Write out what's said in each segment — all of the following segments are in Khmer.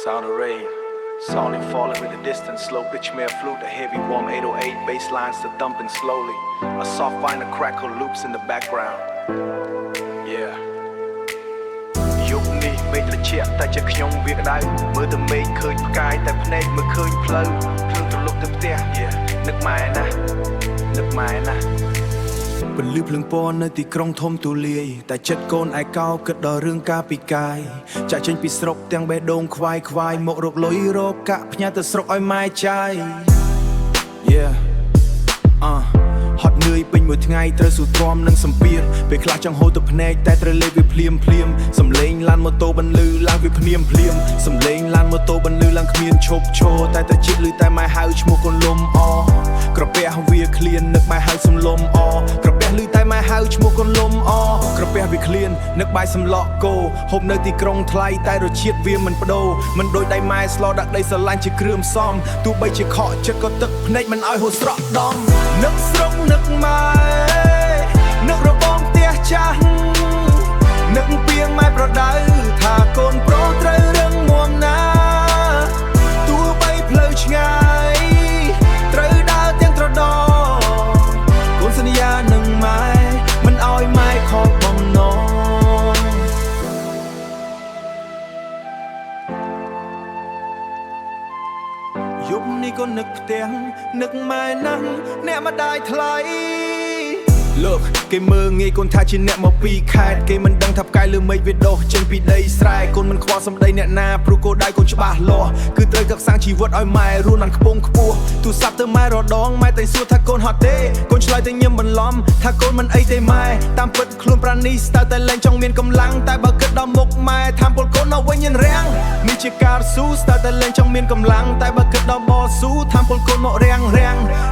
Sound of rain, sounding falling with the distance, slow pitch mere flute, a heavy warm 808 bass lines to thumping slowly. A soft vinyl crackle loops in the background. Yeah. ยุคนี้មេឃត្រជាក់តែជាខ្ញុំវាក្តៅមើលតែមេឃឃើញផ្កាយតែភ្នែកមើលឃើញផ្លូវភ្លើងត្រឡប់ទៅផ្ទះ Yeah នឹកម៉ែណានឹកម៉ែណាពន្លឺភ្លើងពណ៌នៅទីក្រុងធំទូលាយតែចិត្តកូនឯកោគិតដល់រឿងការពីកាយចាក់ចេញពីស្រុកទាំងបេះដូងខ្វាយខ្វាយមករកលុយរកកាក់ផ្ញើទៅស្រុកឲ្យម៉ែចាយ Yeah ហត់នឿយពេញមួយថ្ងៃត្រូវស៊ូទ្រាំនឹងសម្ពាធពេលខ្លះចង់ហូរទៅភ្នែកតែត្រូវលេបវាភ្លាមភ្លាមសំឡេងឡានម៉ូតូបន្លឺឡើងវាភ្លាមភ្លាមសំឡេងឡានម៉ូតូបន្លឺឡើងគ្មានឈប់ឈរតែតែជិតឮតែម៉ែហៅឈ្មោះកូនលំអក្រពះវាឃ្លាននឹកម៉ែហៅសំលំអក្រពះឮតែម៉ែហៅឈ្មោះកូនលំអក្រពះវាឃ្លាននឹកបាយសម្លក់គោហូបនៅទីក្រុងថ្លៃតែរសជាតិវាមិនបដូរមិនដូចដៃម៉ែស្លោដាក់ដីស្រឡាញ់ជាគ្រឿងផ្សំទោះបីជាខកចិត្តក៏ទឹកភ្នែកមិនឲ្យហូរស្រក់ដំនឹកស្រុកនឹកម៉ែនឹករបងផ្ទះចាស់នឹកពីងម៉ែប្រដៅថាកូនប្រុសត្រូវរឹងមាំណាទោះបីផ្លូវឆ្ងាយត្រូវដើរទាំងត្រដកូនសន្យានឹងម៉ែមិនឲ្យម៉ែខកបំណងយប់នេះក៏នឹកផ្ទះនឹកម៉ែណាស់អ្នកម្ដាយថ្លៃលោកគេមើងងាយកូនថាជាអ្នកមកពីខេត្តគេមិនដឹងថាផ្កាយលើមេឃវាដុះចេញពីដីស្រែកូនមិនខ្វល់សម្ដីអ្នកណាព្រោះគោលដៅកូនច្បាស់លាស់គឺត្រូវកសាងជីវិតឲ្យម៉ែរស់បានខ្ពង់ខ្ពស់ទូរស័ព្ទទៅម៉ែរដងម៉ែតែសួរថាកូនហត់ទេកូនឆ្លើយទៅញឹមបន្លំថាកូនមិនអីទេម៉ែតាមពិតខ្លួនប្រានីស្ទើរតែលែងចង់មានកម្លាំងតែបើគិតដល់មុខម៉ែថាពលកូននៅវិញញរាំងនេះជាការស៊ូស្ទើរតែលែងចង់មានកម្លាំងតែបើគិតដល់បស៊ូថាពលកូនមករាំង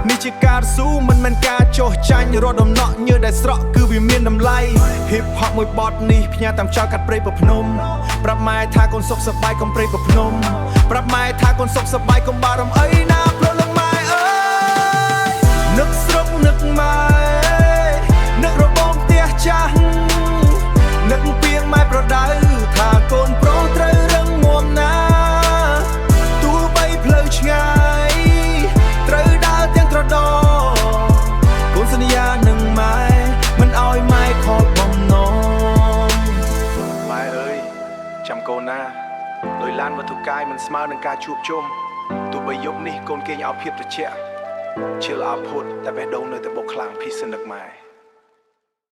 នេះជាការស៊ូមិនមែនការចោះចាញ់រត់ដំណក់ញើដែលស្រក់គឺវាមានតម្លៃ Hip Hop មួយបទនេះផ្ញើតាមចៅកាត់ព្រៃប្រភ្នំប្រាប់ម៉ែថាកូនសុខសប្បាយកុំព្រៃប្រភ្នំប្រាប់ម៉ែថាកូនសុខសប្បាយកុំបារម្ភអីណាព្រោះលឹងម៉ែអើយនឹកស្រុកនឹកម៉ែនឹករបងផ្ទះចាស់នឹកពីងម៉ែប្រដៅថាកូនប្រុសត្រូវរឹងមាំណាទោះបីផ្លូវឆ្ងាយត្រូវដើរទាំងត្រដកូនសន្យានឹងម៉ែមិនឲ្យម៉ែខកបំណងម៉ែអើយចាំកូនណាដោយឡានវត្ថុកាយមិនស្មើនឹងការជួបជុំទោះបីយប់នេះកូនគេងឲ្យភាពត្រជាក់ជឿអោផុតតែបេះដូងនៅតែបុកខ្លាំងភីសនឹកម៉ែ